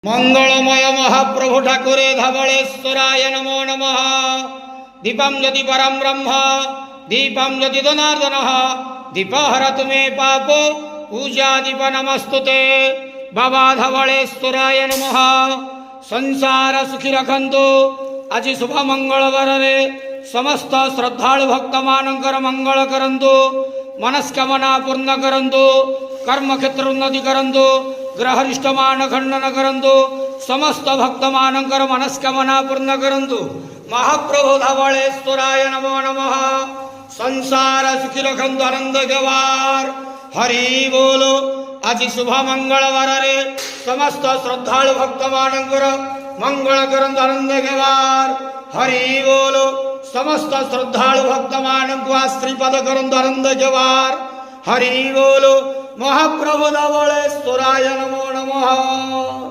मंगलमय महाप्रभु ठाकुरे धवलेश्वराय नमो नमः। दीपं ज्योति परम ब्रह्म दीपं ज्योति जनार्दन दीपहरतु मे पापो पूजा दीप नमस्तुते। बाबा धवलेश्वराय नमः। संसार सुखी रखंतु। आज शुभ मंगलवार रे समस्त श्रद्धालु भक्त मानकर मंगल करंतु। मनस्कामना पूर्ण करंतु। कर्म क्षेत्र उन्नति करंतु। ग्रहरिष्ट मान खंडन करंतु। समस्त भक्त मानकर मनस्कामना पूर्ण करंतु। महाप्रभु धवलेश्वराय नमो नमः। संसार सुखी रखंतु आनंद गवार हरि बोलो। आज शुभ मंगलवार रे समस्त श्रद्धालु भक्त मानकर मंगल करंतु आनंद गवार हरि बोलो। समस्त श्रद्धालु भक्त मानक श्रीपद करंतु आनंद गवार हरि बोलो। महाप्रभु धवलेश्वराय नमो नमः।